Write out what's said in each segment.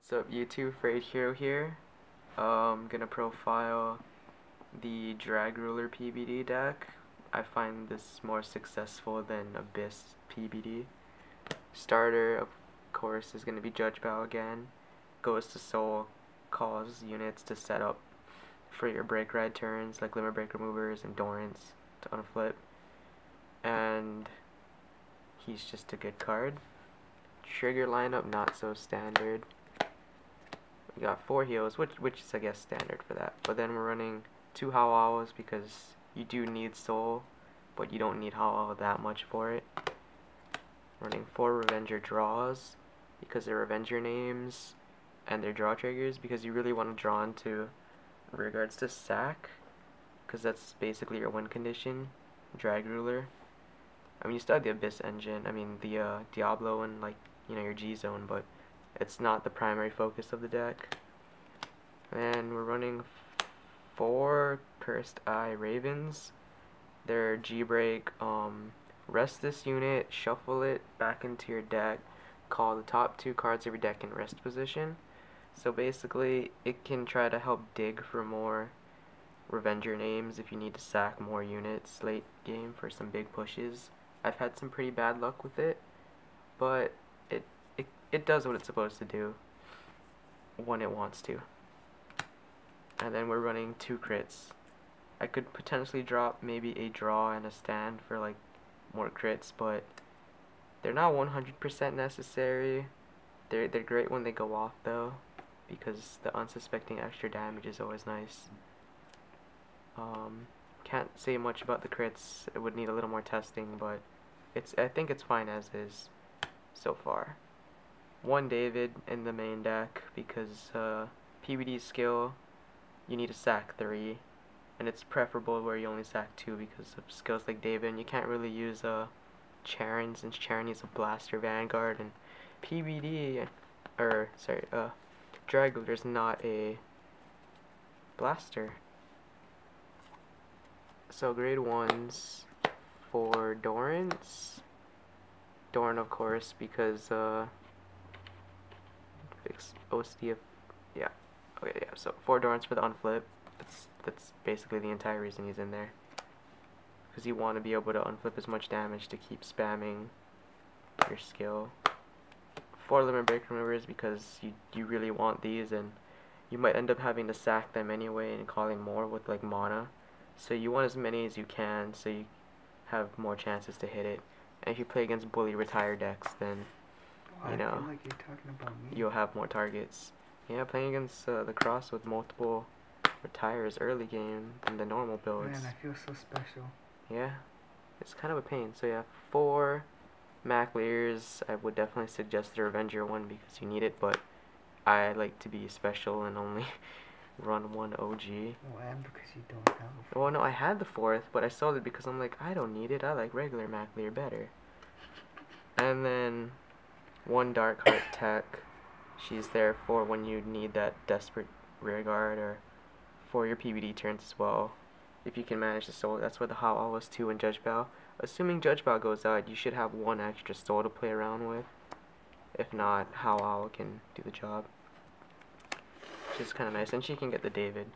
What's up YouTube, Freight Hero here. Gonna profile the Dragruler PBD deck. I find this more successful than Abyss PBD. Starter, of course, is gonna be Judge Bow again. Goes to Soul, calls units to set up for your break ride turns like Limit Break Removers and Dorrance to unflip. And he's just a good card. Trigger lineup, not so standard. We got 4 heals, which is I guess standard for that. But then we're running 2 Howls because you do need soul, but you don't need Howl that much for it. Running 4 Revenger draws because they're Revenger names and they're draw triggers because you really want to draw into regards to sack because that's basically your win condition. Dragruler. I mean, you still have the Abyss engine. I mean the Diablo and like your G zone, but it's not the primary focus of the deck. And we're running 4 Cursed Eye Ravens. They're G-Break. Rest this unit, shuffle it back into your deck, call the top 2 cards of your deck in rest position. So basically, it can try to help dig for more Revenger names if you need to sack more units late game for some big pushes. I've had some pretty bad luck with it, but it does what it's supposed to do when it wants to. And then we're running 2 crits. I could potentially drop maybe a draw and a stand for like more crits, but they're not 100% necessary. They're great when they go off though, because the unsuspecting extra damage is always nice. Can't say much about the crits. It would need a little more testing, but I think it's fine as is so far. 1 David in the main deck because PBD skill you need to sack 3, and it's preferable where you only sack 2 because of skills like David, and you can't really use Charon since Charon is a blaster Vanguard, and PBD Dragruler is not a blaster. So grade 1s for Dorrance. Dorn, of course, because fix OCF. Yeah. Okay, yeah. So 4 Dorrance for the unflip. That's basically the entire reason he's in there. Because you want to be able to unflip as much damage to keep spamming your skill. 4 Limit Break Removers because you really want these, and you might end up having to sack them anyway and calling more with like mana. So you want as many as you can so you have more chances to hit it. And if you play against bully retire decks, then I feel like you're talking about me. You'll have more targets. Yeah, playing against the cross with multiple retires early game than the normal builds. Man, I feel so special. Yeah, it's kind of a pain. So yeah, 4 Maclears. I would definitely suggest the Revenger one because you need it, but I like to be special and only run 1 OG. Oh, and because you don't have it. Well, no, I had the 4th, but I sold it because I'm like, I don't need it. I like regular Maclear better. And then 1 Dark Heart Tech. She's there for when you need that desperate rear guard, or for your PBD turns as well. If you can manage the soul, that's where the Howl was 2 in Judge Bow. Assuming Judge Bow goes out, you should have 1 extra soul to play around with. If not, Howl can do the job. Which is kind of nice, and she can get the David.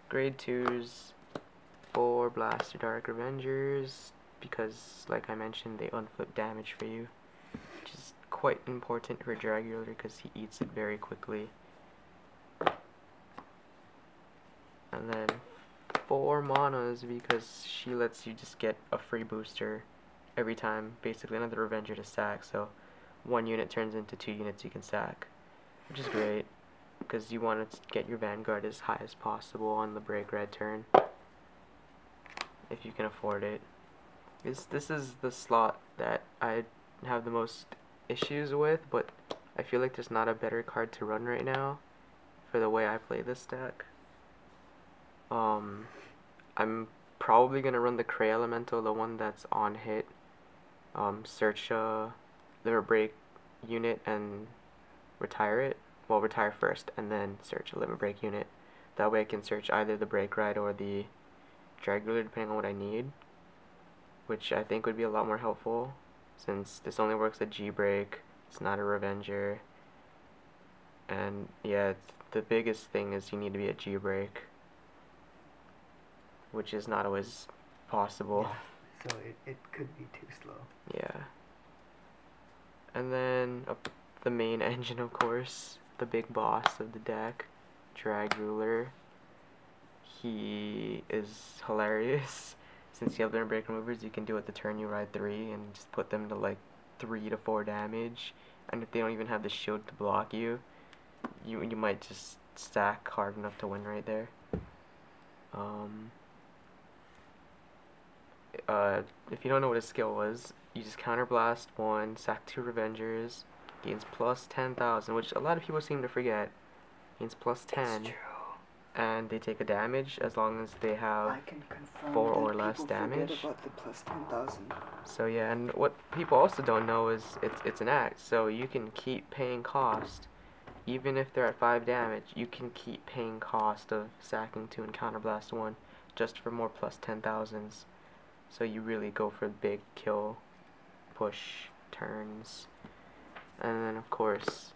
Grade 2s, 4 Blaster Dark Revengers, because like I mentioned, they unflip damage for you, which is quite important for Dragruler because he eats it very quickly. And then 4 Manas because she lets you just get a free booster every time, basically another Revenger to sack, so 1 unit turns into 2 units you can sack, which is great because you want to get your Vanguard as high as possible on the break red turn if you can afford it. This is the slot that I have the most issues with, but I feel like there's not a better card to run right now for the way I play this deck. I'm probably gonna run the Cray Elemental, the one that's on hit. Search Limit Break unit and retire it. Well, retire first and then search a Limit Break unit. That way I can search either the Break Ride or the Dragruler depending on what I need, which I think would be a lot more helpful since this only works at G-Break. It's not a Revenger. And yeah, the biggest thing is you need to be at G break, which is not always possible. Yeah. So it could be too slow. Yeah. And then the main engine, of course, the big boss of the deck, Dragruler. He is hilarious. Since you have their break removers, you can do it the turn you ride 3 and just put them to like 3 to 4 damage. And if they don't even have the shield to block you, you might just stack hard enough to win right there. If you don't know what his skill was, you just counterblast 1, sack 2 Revengers, gains plus 10,000, which a lot of people seem to forget. Gains plus 10. It's true. And they take a damage as long as they have 4 or less damage. About the plus 10,000. So yeah, and what people also don't know is it's an act, so you can keep paying cost. Even if they're at 5 damage, you can keep paying cost of sacking 2 and counterblast 1 just for more plus 10,000s. So you really go for big kill, push turns. And then of course,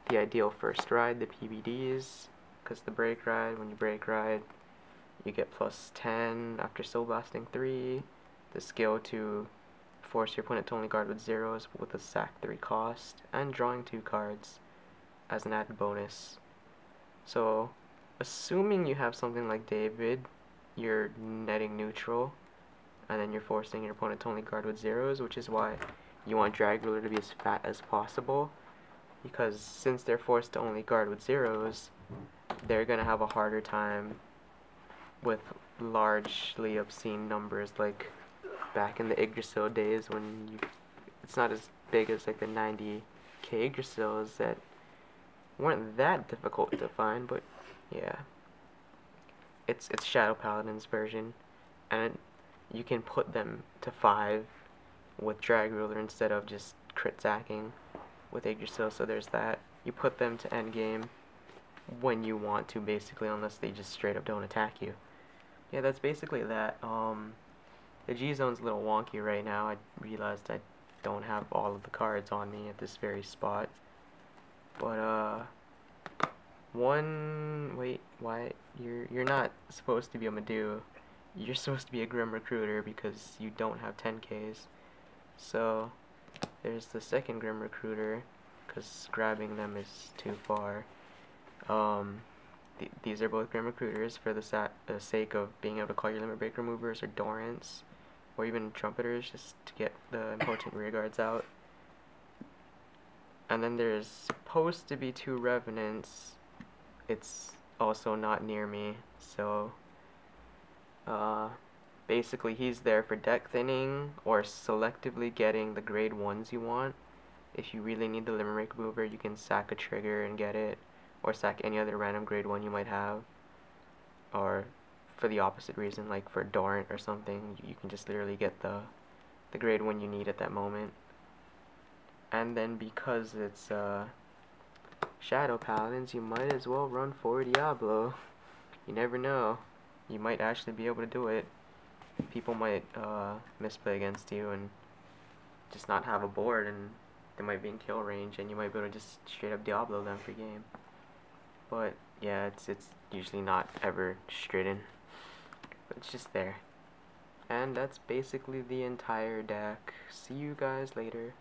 the ideal first ride, the PBDs. Because the break ride, when you break ride, you get plus 10 after soul blasting 3. The skill to force your opponent to only guard with zeros with a sack 3 cost, and drawing 2 cards as an added bonus. So, assuming you have something like David, you're netting neutral, and then you're forcing your opponent to only guard with zeros, which is why you want Dragruler to be as fat as possible. Because since they're forced to only guard with zeros, they're going to have a harder time with largely obscene numbers, like back in the Yggdrasil days when it's not as big as like the 90k Yggdrasils that weren't that difficult to find, but yeah. It's Shadow Paladin's version, and you can put them to 5 with Dragruler instead of just crit sacking with Yggdrasil, so there's that. You put them to endgame when you want to, basically, unless they just straight up don't attack you. Yeah, that's basically that. The G-Zone's a little wonky right now. I realized I don't have all of the cards on me at this very spot. But, wait, why? You're not supposed to be a Madu. You're supposed to be a Grim Recruiter because you don't have 10Ks. So, there's the second Grim Recruiter, because grabbing them is too far. These are both Grim Recruiters for the sake of being able to call your Limit Break Removers or Dorrants, or even Trumpeters, just to get the important rear guards out. And then there's supposed to be 2 Revenants. It's also not near me, so basically he's there for deck thinning or selectively getting the grade 1s you want. If you really need the Limit Break Remover, you can sack a trigger and get it, or sack any other random grade 1 you might have. Or for the opposite reason, like for Dorrant or something, you can just literally get the grade 1 you need at that moment. And then because it's Shadow Paladins, you might as well run for Diablo. You never know. You might actually be able to do it. People might misplay against you and just not have a board, and they might be in kill range, and you might be able to just straight up Diablo them for game. But yeah, it's usually not ever stridden, but it's just there. And that's basically the entire deck. See you guys later.